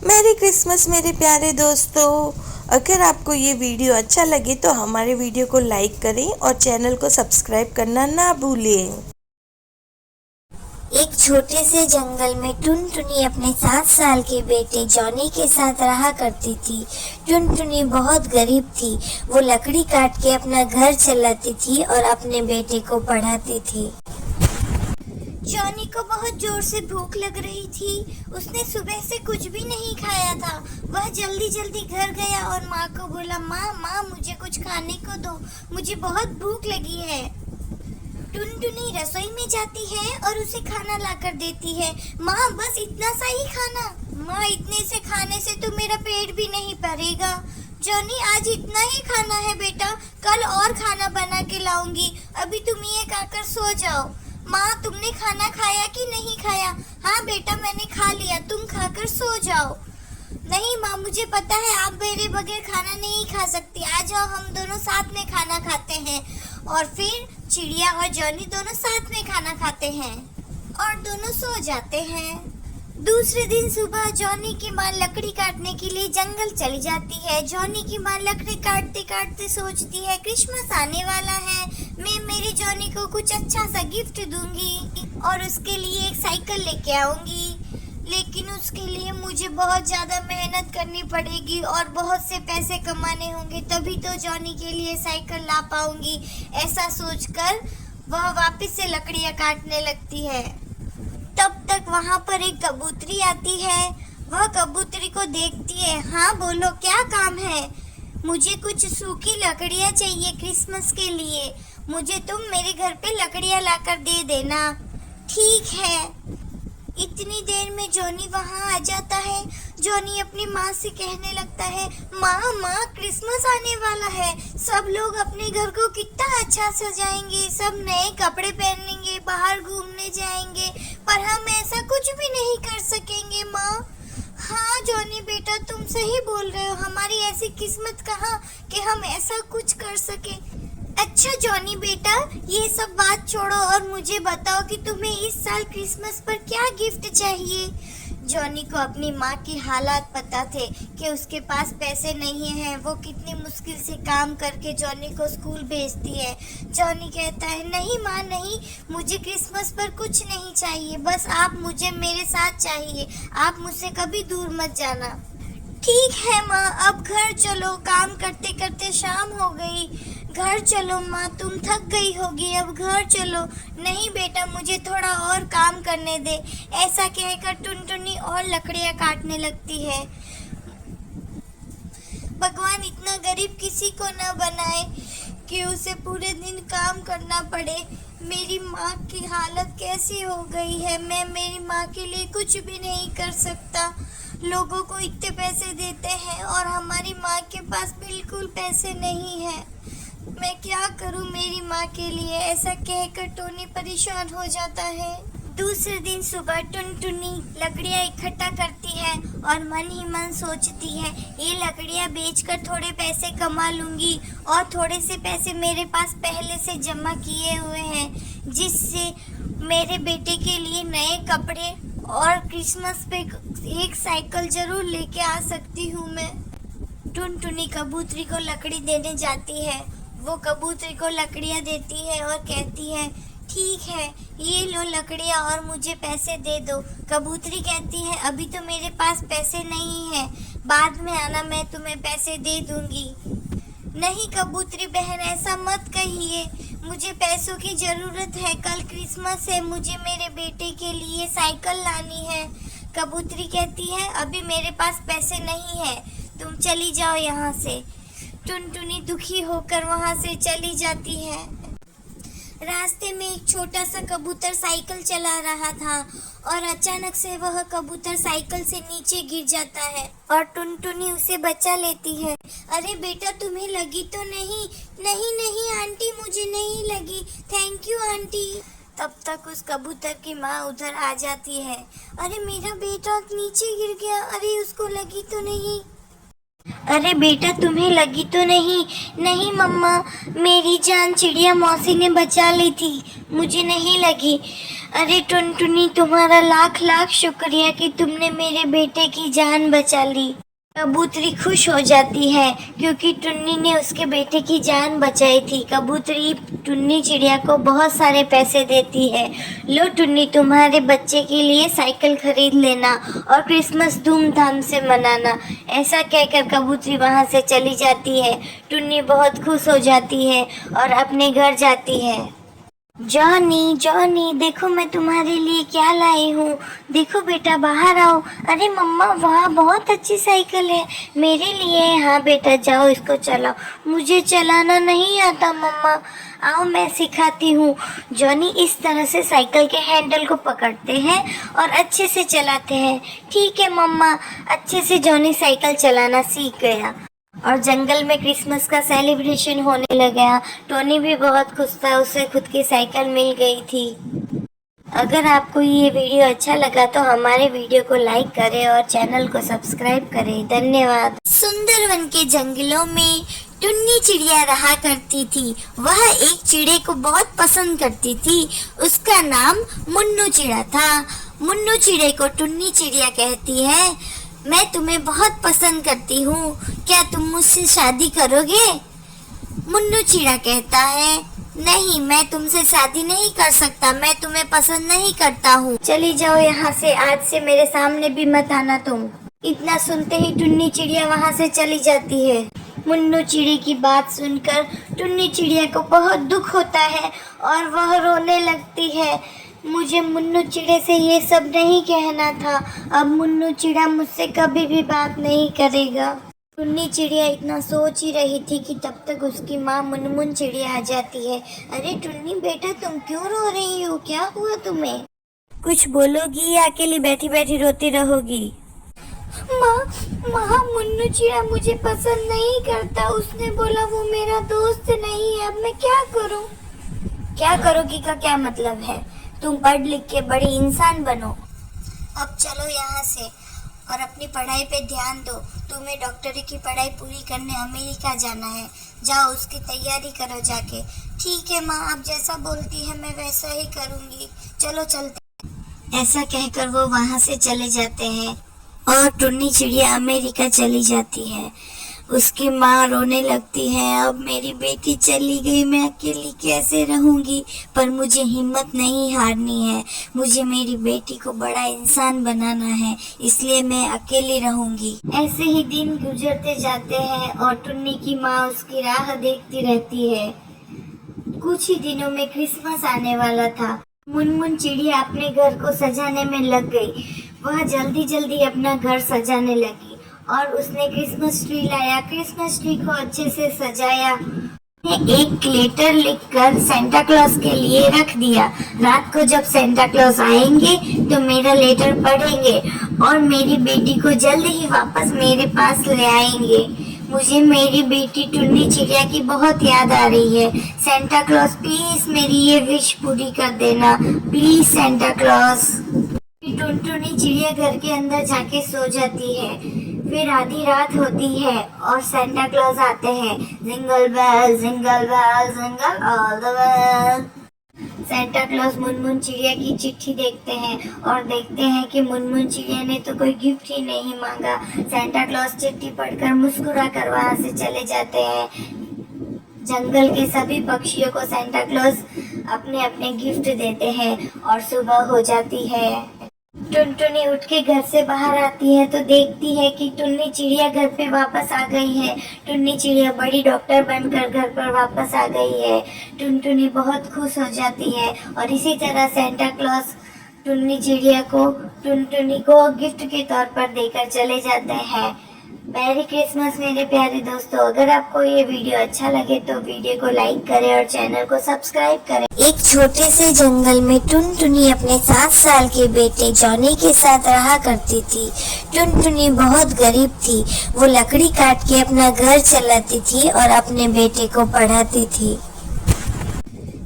Merry Christmas मेरे प्यारे दोस्तों। अगर आपको ये वीडियो अच्छा लगे तो हमारे वीडियो को लाइक करें और चैनल को सब्सक्राइब करना ना भूलें। एक छोटे से जंगल में टुनटुनी अपने 7 साल के बेटे जॉनी के साथ रहा करती थी। टुनटुनी बहुत गरीब थी। वो लकड़ी काट के अपना घर चलाती थी और अपने बेटे को पढ़ाती थी। जॉनी को बहुत जोर से भूख लग रही थी। उसने सुबह से कुछ भी नहीं खाया था। वह जल्दी जल्दी घर गया और माँ को बोला, माँ मुझे कुछ खाने को दो, मुझे बहुत भूख लगी है। टुनटुनी रसोई में जाती है और उसे खाना लाकर देती है। माँ बस इतना सा ही खाना। माँ इतने से खाने से तो मेरा पेट भी नहीं भरेगा। जॉनी आज इतना ही खाना है बेटा, कल और खाना बना के लाऊंगी, अभी तुम ये खाकर सो जाओ। माँ तुमने खाना खाया कि नहीं खाया? हाँ बेटा मैंने खा लिया, तुम खाकर सो जाओ। नहीं माँ मुझे पता है आप मेरे बगैर खाना नहीं खा सकती, आ जाओ हम दोनों साथ में खाना खाते हैं। और फिर चिड़िया और जॉनी दोनों साथ में खाना खाते हैं और दोनों सो जाते हैं। दूसरे दिन सुबह जॉनी की माँ लकड़ी काटने के लिए जंगल चली जाती है। जॉनी की माँ लकड़ी काटते काटते सोचती है, क्रिसमस आने वाला है, मैं मेरे जॉनी को कुछ अच्छा सा गिफ्ट दूंगी और उसके लिए एक साइकिल लेके आऊंगी। लेकिन उसके लिए मुझे बहुत ज्यादा मेहनत करनी पड़ेगी और बहुत से पैसे कमाने होंगे, तभी तो जॉनी के लिए साइकिल ला पाऊंगी। ऐसा सोचकर वह वापस से लकड़ियां काटने लगती है। तब तक वहाँ पर एक कबूतरी आती है। वह कबूतरी को देखती है। हाँ बोलो क्या काम है? मुझे कुछ सूखी लकड़ियाँ चाहिए क्रिसमस के लिए, मुझे तुम मेरे घर पे लकड़ियाँ लाकर दे देना। ठीक है। इतनी देर में जॉनी वहाँ आ जाता है। जॉनी अपनी माँ से कहने लगता है, माँ क्रिसमस आने वाला है, सब लोग अपने घर को कितना अच्छा सजाएंगे, सब नए कपड़े पहनेंगे, बाहर घूमने जाएंगे, पर हम ऐसा कुछ भी नहीं कर सकेंगे माँ। हाँ जॉनी बेटा तुम सही बोल रहे हो, हमारी ऐसी किस्मत कहाँ कि हम ऐसा कुछ कर सके। अच्छा जॉनी बेटा ये सब बात छोड़ो और मुझे बताओ कि तुम्हें इस साल क्रिसमस पर क्या गिफ्ट चाहिए। जॉनी को अपनी माँ की हालात पता थे कि उसके पास पैसे नहीं हैं। वो कितनी मुश्किल से काम करके जॉनी को स्कूल भेजती है। जॉनी कहता है, नहीं माँ नहीं, मुझे क्रिसमस पर कुछ नहीं चाहिए, बस आप मुझे मेरे साथ चाहिए, आप मुझसे कभी दूर मत जाना। ठीक है माँ, अब घर चलो, काम करते करते शाम हो गई, घर चलो माँ, तुम थक गई होगी, अब घर चलो। नहीं बेटा मुझे थोड़ा और काम करने दे। ऐसा कहकर टुनटुनी और लकड़ियाँ काटने लगती है। भगवान इतना गरीब किसी को न बनाए कि उसे पूरे दिन काम करना पड़े। मेरी माँ की हालत कैसी हो गई है, मैं मेरी माँ के लिए कुछ भी नहीं कर सकता। लोगों को इतने पैसे देते हैं और हमारी माँ के पास बिल्कुल पैसे नहीं है, मैं क्या करूं मेरी माँ के लिए। ऐसा कहकर टोनी परेशान हो जाता है। दूसरे दिन सुबह टुनटुनी लकड़ियाँ इकट्ठा करती है और मन ही मन सोचती है, ये लकड़ियाँ बेचकर थोड़े पैसे कमा लूंगी और थोड़े से पैसे मेरे पास पहले से जमा किए हुए हैं, जिससे मेरे बेटे के लिए नए कपड़े और क्रिसमस पे एक साइकिल जरूर लेके आ सकती हूँ मैं। टुनटुनी कबूतरी को लकड़ी देने जाती है। वो कबूतरी को लकड़ियाँ देती है और कहती है, ठीक है ये लो लकड़ियाँ और मुझे पैसे दे दो। कबूतरी कहती है, अभी तो मेरे पास पैसे नहीं है, बाद में आना मैं तुम्हें पैसे दे दूंगी। नहीं कबूतरी बहन ऐसा मत कहिए, मुझे पैसों की जरूरत है, कल क्रिसमस है, मुझे मेरे बेटे के लिए साइकिल लानी है। कबूतरी कहती है, अभी मेरे पास पैसे नहीं है, तुम चली जाओ यहाँ से। टुनटुनी दुखी होकर वहाँ से चली जाती है। रास्ते में एक छोटा सा कबूतर साइकिल चला रहा था और अचानक से वह कबूतर साइकिल से नीचे गिर जाता है और टुनटुनी उसे बचा लेती है। अरे बेटा तुम्हें लगी तो नहीं? नहीं नहीं आंटी मुझे नहीं लगी, थैंक यू आंटी। तब तक उस कबूतर की माँ उधर आ जाती है। अरे मेरा बेटा नीचे गिर गया, अरे उसको लगी तो नहीं? अरे बेटा, तुम्हें लगी तो नहीं? नहीं मम्मा, मेरी जान चिड़िया मौसी ने बचा ली थी, मुझे नहीं लगी। अरे टुनटुनी, तुम्हारा लाख लाख शुक्रिया कि तुमने मेरे बेटे की जान बचा ली। कबूतरी खुश हो जाती है क्योंकि टुन्नी ने उसके बेटे की जान बचाई थी। कबूतरी टुन्नी चिड़िया को बहुत सारे पैसे देती है। लो टुन्नी, तुम्हारे बच्चे के लिए साइकिल खरीद लेना और क्रिसमस धूमधाम से मनाना। ऐसा कहकर कबूतरी वहाँ से चली जाती है। टुन्नी बहुत खुश हो जाती है और अपने घर जाती है। जॉनी, जॉनी, देखो मैं तुम्हारे लिए क्या लाई हूँ। देखो बेटा, बाहर आओ। अरे मम्मा, वाह, बहुत अच्छी साइकिल है, मेरे लिए। हाँ बेटा, जाओ इसको चलाओ। मुझे चलाना नहीं आता मम्मा, आओ मैं सिखाती हूँ। जॉनी इस तरह से साइकिल के हैंडल को पकड़ते हैं और अच्छे से चलाते हैं। ठीक है मम्मा। अच्छे से जॉनी साइकिल चलाना सीख गया और जंगल में क्रिसमस का सेलिब्रेशन होने लगा। टोनी भी बहुत खुश था, उसे खुद की साइकिल मिल गई थी। अगर आपको ये वीडियो अच्छा लगा तो हमारे वीडियो को लाइक करें और चैनल को सब्सक्राइब करें। धन्यवाद। सुंदरवन के जंगलों में टुन्नी चिड़िया रहा करती थी। वह एक चिड़े को बहुत पसंद करती थी। उसका नाम मुन्नू चिड़ा था। मुन्नू चिड़े को टुन्नी चिड़िया कहती है, मैं तुम्हें बहुत पसंद करती हूँ, क्या तुम मुझसे शादी करोगे? मुन्नू चिड़ा कहता है, नहीं, मैं तुमसे शादी नहीं कर सकता, मैं तुम्हें पसंद नहीं करता हूँ। चली जाओ यहाँ से, आज से मेरे सामने भी मत आना तुम। इतना सुनते ही टुन्नी चिड़िया वहाँ से चली जाती है। मुन्नू चिड़ी की बात सुनकर टुन्नी चिड़िया को बहुत दुख होता है और वह रोने लगती है। मुझे मुन्नू चिड़े से ये सब नहीं कहना था। अब मुन्नू चिड़ा मुझसे कभी भी बात नहीं करेगा। टुन्नी चिड़िया इतना सोच ही रही थी कि तब तक उसकी माँ मुनमुन चिड़िया आ जाती है। अरे टुन्नी बेटा, तुम क्यों रो रही हो? क्या हुआ तुम्हें? कुछ बोलोगी या अकेली बैठी बैठी रोती रहोगी? माँ, मुन्नू चिड़ा मुझे पसंद नहीं करता। उसने बोला वो मेरा दोस्त नहीं है। अब मैं क्या करूँ? क्या करोगी का क्या मतलब है? तुम पढ़ लिख के बड़ी इंसान बनो। अब चलो यहाँ से और अपनी पढ़ाई पे ध्यान दो। तुम्हें डॉक्टरी की पढ़ाई पूरी करने अमेरिका जाना है। जाओ, उसकी तैयारी करो जाके। ठीक है माँ, आप जैसा बोलती है मैं वैसा ही करूँगी। चलो चलते। ऐसा कहकर वो वहाँ से चले जाते हैं और टुन्नी चिड़िया अमेरिका चली जाती है। उसकी माँ रोने लगती है, अब मेरी बेटी चली गई, मैं अकेली कैसे रहूंगी? पर मुझे हिम्मत नहीं हारनी है। मुझे मेरी बेटी को बड़ा इंसान बनाना है, इसलिए मैं अकेली रहूंगी। ऐसे ही दिन गुजरते जाते हैं और टुन्नी की माँ उसकी राह देखती रहती है। कुछ ही दिनों में क्रिसमस आने वाला था। मुनमुन चिड़िया अपने घर को सजाने में लग गई। वह जल्दी जल्दी अपना घर सजाने लगी और उसने क्रिसमस ट्री लाया। क्रिसमस ट्री को अच्छे से सजाया। एक लेटर लिखकर सेंटा क्लॉज के लिए रख दिया। रात को जब सेंटा क्लॉज आएंगे तो मेरा लेटर पढ़ेंगे और मेरी बेटी को जल्द ही वापस मेरे पास ले आएंगे। मुझे मेरी बेटी टुन्नी चिड़िया की बहुत याद आ रही है। सेंटा क्लॉज प्लीज मेरी ये विश पूरी कर देना, प्लीज सेंटा क्लॉज। टुनटुनी चिड़िया घर के अंदर जाके सो जाती है। फिर आधी रात होती है और सेंटा क्लॉज आते हैं। Jingle bell jingle all the way. Santa Claus Munmun चिड़िया की चिट्ठी देखते हैं और देखते हैं कि मुनमुन चिड़िया ने तो कोई गिफ्ट ही नहीं मांगा। सेंटा क्लॉज चिट्ठी पढ़कर मुस्कुरा कर वहाँ से चले जाते हैं। जंगल के सभी पक्षियों को सेंटा क्लॉज अपने अपने गिफ्ट देते हैं और सुबह हो जाती है। टुनटुनी उठ के घर से बाहर आती है तो देखती है कि टुन्नी चिड़िया घर पे वापस आ गई है। टुन्नी चिड़िया बड़ी डॉक्टर बनकर घर पर वापस आ गई है। टुनटुनी बहुत खुश हो जाती है और इसी तरह सेंटा क्लॉज टुन्नी चिड़िया को टुनटुनी को गिफ्ट के तौर पर देकर चले जाते हैं। मैरी क्रिसमस मेरे प्यारे दोस्तों। अगर आपको ये वीडियो अच्छा लगे तो वीडियो को लाइक करें और चैनल को सब्सक्राइब करें। एक छोटे से जंगल में टुनटुनी अपने 7 साल के बेटे जॉनी के साथ रहा करती थी। टुनटुनी बहुत गरीब थी। वो लकड़ी काट के अपना घर चलाती थी और अपने बेटे को पढ़ाती थी।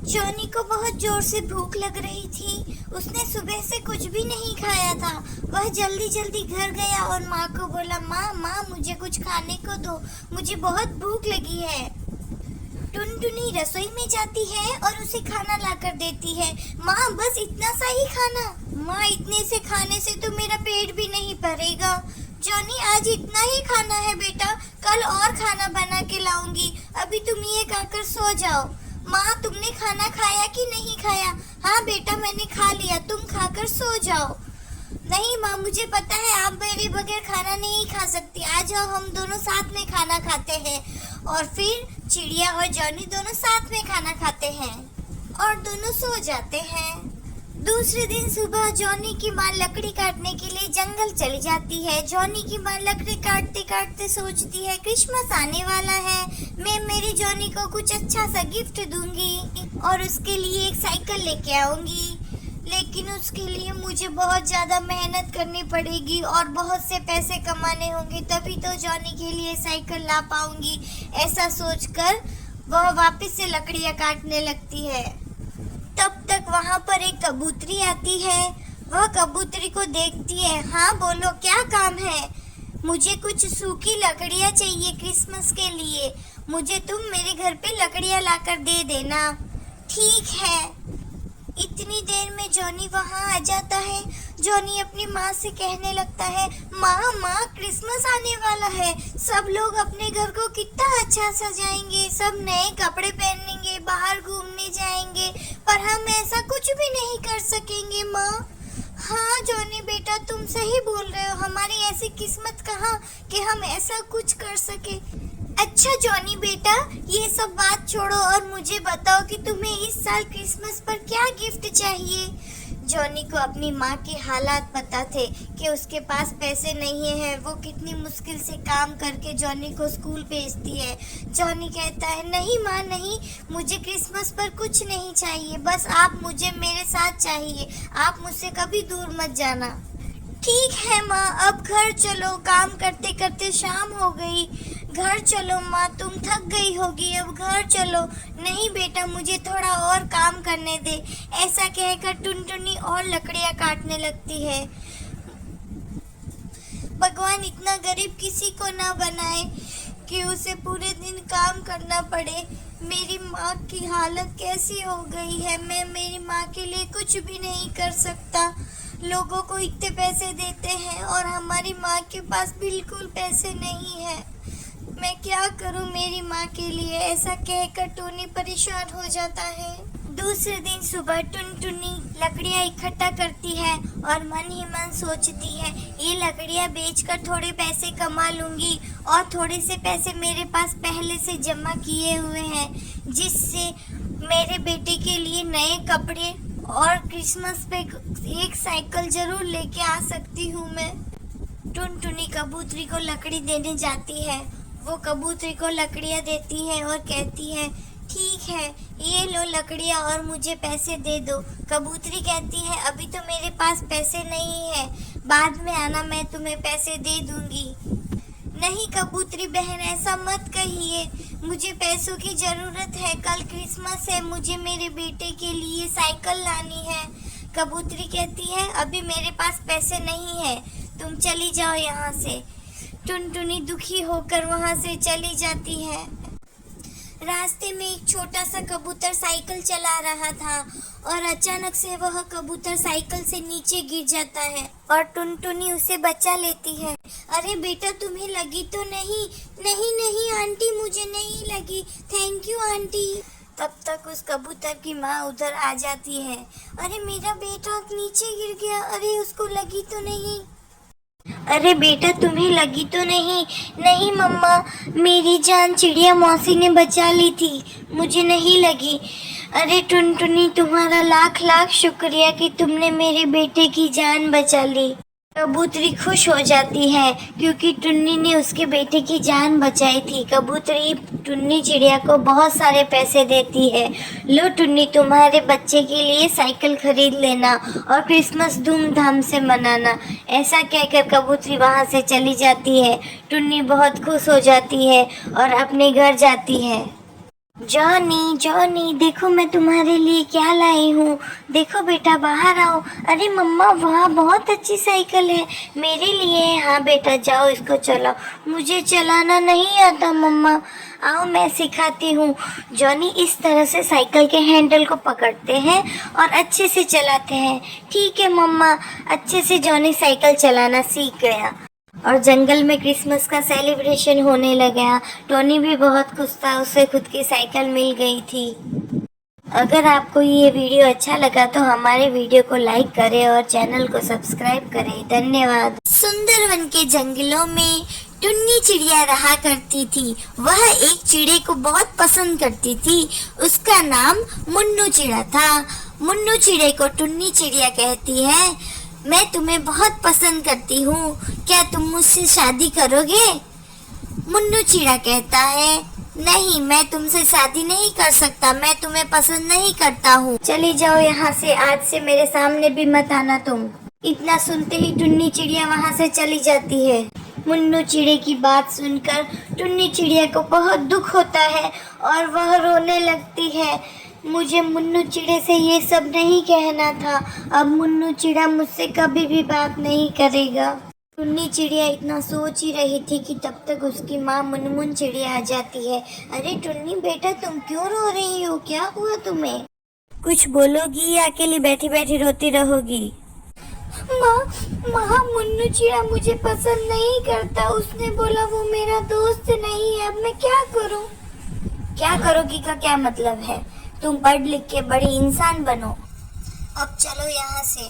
जॉनी को बहुत जोर से भूख लग रही थी। उसने सुबह से कुछ भी नहीं खाया था। वह जल्दी जल्दी घर गया और माँ को बोला, माँ मुझे कुछ खाने को दो, मुझे बहुत भूख लगी है। टुनटुनी रसोई में जाती है और उसे खाना लाकर देती है। माँ बस इतना सा ही खाना। माँ इतने से खाने से तो मेरा पेट भी नहीं भरेगा। जॉनी आज इतना ही खाना है बेटा, कल और खाना बना के लाऊंगी, अभी तुम ये खाकर सो जाओ। माँ तुमने खाना खाया कि नहीं खाया? हाँ बेटा मैंने खा लिया, तुम खाकर सो जाओ। नहीं माँ मुझे पता है आप मेरे बगैर खाना नहीं खा सकती, आ जाओ हम दोनों साथ में खाना खाते हैं। और फिर चिड़िया और जॉनी दोनों साथ में खाना खाते हैं और दोनों सो जाते हैं। दूसरे दिन सुबह जॉनी की माँ लकड़ी काटने के लिए जंगल चली जाती है। जॉनी की माँ लकड़ी काटते काटते सोचती है क्रिसमस आने वाला है, मैं मेरे जॉनी को कुछ अच्छा सा गिफ्ट दूंगी और उसके लिए एक साइकिल लेके आऊंगी। लेकिन उसके लिए मुझे बहुत ज़्यादा मेहनत करनी पड़ेगी और बहुत से पैसे कमाने होंगे, तभी तो जॉनी के लिए साइकिल ला पाऊंगी। ऐसा सोचकर वह वापस से लकड़ियाँ काटने लगती है। तब तक वहाँ पर एक कबूतरी आती है। वह कबूतरी को देखती है। हाँ बोलो क्या काम है? मुझे कुछ सूखी लकड़ियाँ चाहिए क्रिसमस के लिए, मुझे तुम मेरे घर पे लकड़ियाँ लाकर दे देना। ठीक है। इतनी देर में जॉनी वहाँ आ जाता है। जॉनी अपनी माँ से कहने लगता है, माँ क्रिसमस आने वाला है, सब लोग अपने घर को कितना अच्छा सजाएंगे, सब नए कपड़े पहनेंगे, बाहर घूमने जाएंगे, पर हम ऐसा कुछ भी नहीं कर सकेंगे माँ। हाँ जॉनी बेटा तुम सही बोल रहे हो, हमारी ऐसी किस्मत कहाँ कि हम ऐसा कुछ कर सके। अच्छा जॉनी बेटा ये सब बात छोड़ो और मुझे बताओ कि तुम्हें इस साल क्रिसमस पर क्या गिफ्ट चाहिए। जॉनी को अपनी माँ के हालात पता थे कि उसके पास पैसे नहीं है, वो कितनी मुश्किल से काम करके जॉनी को स्कूल भेजती है। जॉनी कहता है नहीं माँ नहीं, मुझे क्रिसमस पर कुछ नहीं चाहिए, बस आप मुझे मेरे साथ चाहिए, आप मुझसे कभी दूर मत जाना। ठीक है माँ अब घर चलो, काम करते करते शाम हो गई, घर चलो माँ तुम थक गई होगी, अब घर चलो। नहीं बेटा मुझे थोड़ा और काम करने दे। ऐसा कहकर टुनटुनी और लकड़ियाँ काटने लगती है। भगवान इतना गरीब किसी को ना बनाए कि उसे पूरे दिन काम करना पड़े। मेरी माँ की हालत कैसी हो गई है, मैं मेरी माँ के लिए कुछ भी नहीं कर सकता। लोगों को इतने पैसे देते हैं और हमारी माँ के पास बिल्कुल पैसे नहीं है, मैं क्या करूं मेरी माँ के लिए। ऐसा कहकर टोनी परेशान हो जाता है। दूसरे दिन सुबह टुनटुनी लकड़ियाँ इकट्ठा करती है और मन ही मन सोचती है ये लकड़ियाँ बेचकर थोड़े पैसे कमा लूंगी और थोड़े से पैसे मेरे पास पहले से जमा किए हुए हैं, जिससे मेरे बेटे के लिए नए कपड़े और क्रिसमस पे एक साइकिल जरूर लेके आ सकती हूँ मैं। टुनटुनी कबूतरी को लकड़ी देने जाती है। वो कबूतरी को लकड़ियाँ देती है और कहती है ठीक है ये लो लकड़ियाँ और मुझे पैसे दे दो। कबूतरी कहती है अभी तो मेरे पास पैसे नहीं है, बाद में आना मैं तुम्हें पैसे दे दूंगी। नहीं कबूतरी बहन ऐसा मत कहिए, मुझे पैसों की ज़रूरत है, कल क्रिसमस है, मुझे मेरे बेटे के लिए साइकिल लानी है। कबूतरी कहती है अभी मेरे पास पैसे नहीं है, तुम चली जाओ यहाँ से। टुनटुनी दुखी होकर वहाँ से चली जाती है। रास्ते में एक छोटा सा कबूतर साइकिल चला रहा था और अचानक से वह कबूतर साइकिल से नीचे गिर जाता है और टुनटुनी उसे बचा लेती है। अरे बेटा तुम्हें लगी तो नहीं? नहीं नहीं आंटी मुझे नहीं लगी, थैंक यू आंटी। तब तक उस कबूतर की माँ उधर आ जाती है। अरे मेरा बेटा नीचे गिर गया, अरे उसको लगी तो नहीं? अरे बेटा तुम्हें लगी तो नहीं? नहीं मम्मा मेरी जान चिड़िया मौसी ने बचा ली थी, मुझे नहीं लगी। अरे टुनटुनी तुम्हारा लाख लाख शुक्रिया कि तुमने मेरे बेटे की जान बचा ली। कबूतरी खुश हो जाती है क्योंकि टुन्नी ने उसके बेटे की जान बचाई थी। कबूतरी टुन्नी चिड़िया को बहुत सारे पैसे देती है। लो टुन्नी तुम्हारे बच्चे के लिए साइकिल खरीद लेना और क्रिसमस धूमधाम से मनाना। ऐसा कहकर कबूतरी वहाँ से चली जाती है। टुन्नी बहुत खुश हो जाती है और अपने घर जाती है। जॉनी जॉनी देखो मैं तुम्हारे लिए क्या लाई हूँ। देखो बेटा बाहर आओ। अरे मम्मा वाह बहुत अच्छी साइकिल है मेरे लिए। हाँ बेटा जाओ इसको चलाओ। मुझे चलाना नहीं आता मम्मा। आओ मैं सिखाती हूँ। जॉनी इस तरह से साइकिल के हैंडल को पकड़ते हैं और अच्छे से चलाते हैं। ठीक है मम्मा। अच्छे से जॉनी साइकिल चलाना सीख गया और जंगल में क्रिसमस का सेलिब्रेशन होने लगा। टोनी भी बहुत खुश था, उसे खुद की साइकिल मिल गई थी। अगर आपको ये वीडियो अच्छा लगा तो हमारे वीडियो को लाइक करें और चैनल को सब्सक्राइब करें। धन्यवाद। सुंदरवन के जंगलों में टुन्नी चिड़िया रहा करती थी। वह एक चिड़े को बहुत पसंद करती थी। उसका नाम मुन्नू चिड़ा था। मुन्नू चिड़े को टुन्नी चिड़िया कहती है, मैं तुम्हें बहुत पसंद करती हूँ, क्या तुम मुझसे शादी करोगे? मुन्नू चिड़ा कहता है, नहीं मैं तुमसे शादी नहीं कर सकता, मैं तुम्हें पसंद नहीं करता हूँ। चली जाओ यहाँ से, आज से मेरे सामने भी मत आना तुम। इतना सुनते ही टुन्नी चिड़िया वहाँ से चली जाती है। मुन्नू चिड़े की बात सुनकर टुन्नी चिड़िया को बहुत दुख होता है और वह रोने लगती है। मुझे मुन्नू चिड़े से ये सब नहीं कहना था। अब मुन्नू चिड़ा मुझसे कभी भी बात नहीं करेगा। टुन्नी चिड़िया इतना सोच ही रही थी कि तब तक उसकी माँ मुनमुन चिड़िया आ जाती है। अरे टुन्नी बेटा तुम क्यों रो रही हो, क्या हुआ तुम्हें? कुछ बोलोगी या अकेली बैठी बैठी रोती रहोगी? माँ मुन्नू चिड़ा मुझे पसंद नहीं करता। उसने बोला वो मेरा दोस्त नहीं है। अब मैं क्या करूँ? क्या करोगी का क्या मतलब है? तुम पढ़ लिख के बड़ी इंसान बनो। अब चलो यहाँ से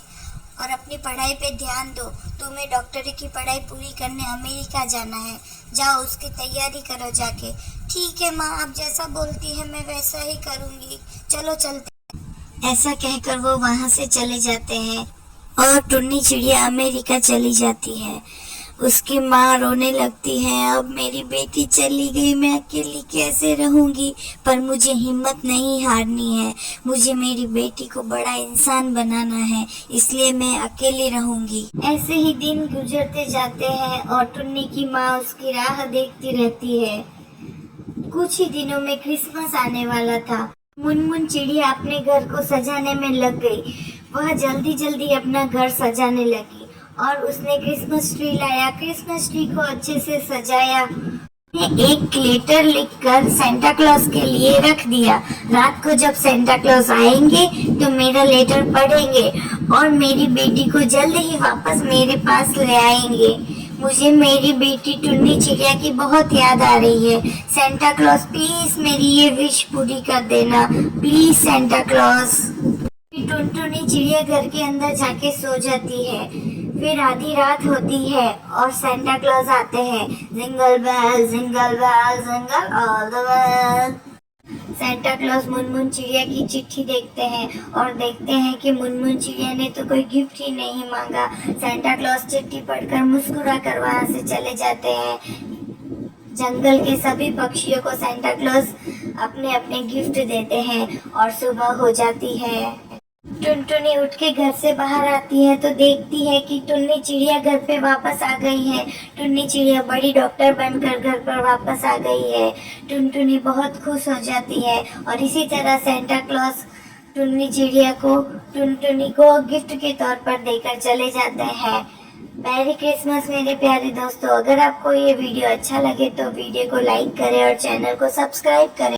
और अपनी पढ़ाई पे ध्यान दो। तुम्हें डॉक्टरी की पढ़ाई पूरी करने अमेरिका जाना है। जाओ उसकी तैयारी करो जाके। ठीक है माँ, आप जैसा बोलती है मैं वैसा ही करूँगी। चलो चलते। ऐसा कहकर वो वहाँ से चले जाते हैं और टुन्नी चिड़िया अमेरिका चली जाती है। उसकी माँ रोने लगती है, अब मेरी बेटी चली गई, मैं अकेली कैसे रहूंगी? पर मुझे हिम्मत नहीं हारनी है। मुझे मेरी बेटी को बड़ा इंसान बनाना है, इसलिए मैं अकेली रहूंगी। ऐसे ही दिन गुजरते जाते हैं और टुन्नी की माँ उसकी राह देखती रहती है। कुछ ही दिनों में क्रिसमस आने वाला था। मुनमुन चिड़िया अपने घर को सजाने में लग गई। वह जल्दी जल्दी अपना घर सजाने लगी और उसने क्रिसमस ट्री लाया। क्रिसमस ट्री को अच्छे से सजाया। एक लेटर लिखकर सेंटा क्लॉज के लिए रख दिया। रात को जब सेंटा क्लॉज आएंगे तो मेरा लेटर पढ़ेंगे और मेरी बेटी को जल्द ही वापस मेरे पास ले आएंगे। मुझे मेरी बेटी टुन्नी चिड़िया की बहुत याद आ रही है। सेंटा क्लॉज प्लीज मेरी ये विश पूरी कर देना, प्लीज सेंटा क्लॉज। टुनटुनी चिड़िया घर के अंदर जाके सो जाती है। फिर आधी रात होती है और सेंटा क्लॉज आते हैं। Jingle bell jingle all the way. Santa Claus Munmun चिड़िया की चिट्ठी देखते हैं और देखते हैं कि मुनमुन चिड़िया ने तो कोई गिफ्ट ही नहीं मांगा। सेंटा क्लॉज चिट्ठी पढ़कर मुस्कुरा कर वहाँ से चले जाते हैं। जंगल के सभी पक्षियों को सेंटा क्लॉज अपने अपने गिफ्ट देते हैं और सुबह हो जाती है। टुनटुनी उठ के घर से बाहर आती है तो देखती है कि टुन्नी चिड़िया घर पे वापस आ गई है। टुन्नी चिड़िया बड़ी डॉक्टर बनकर घर पर वापस आ गई है। टुनटुनी बहुत खुश हो जाती है और इसी तरह सेंटा क्लॉज टुन्नी चिड़िया को टुनटुनी को गिफ्ट के तौर पर देकर चले जाते हैं। मैरी क्रिसमस मेरे प्यारे दोस्तों। अगर आपको ये वीडियो अच्छा लगे तो वीडियो को लाइक करें और चैनल को सब्सक्राइब करें।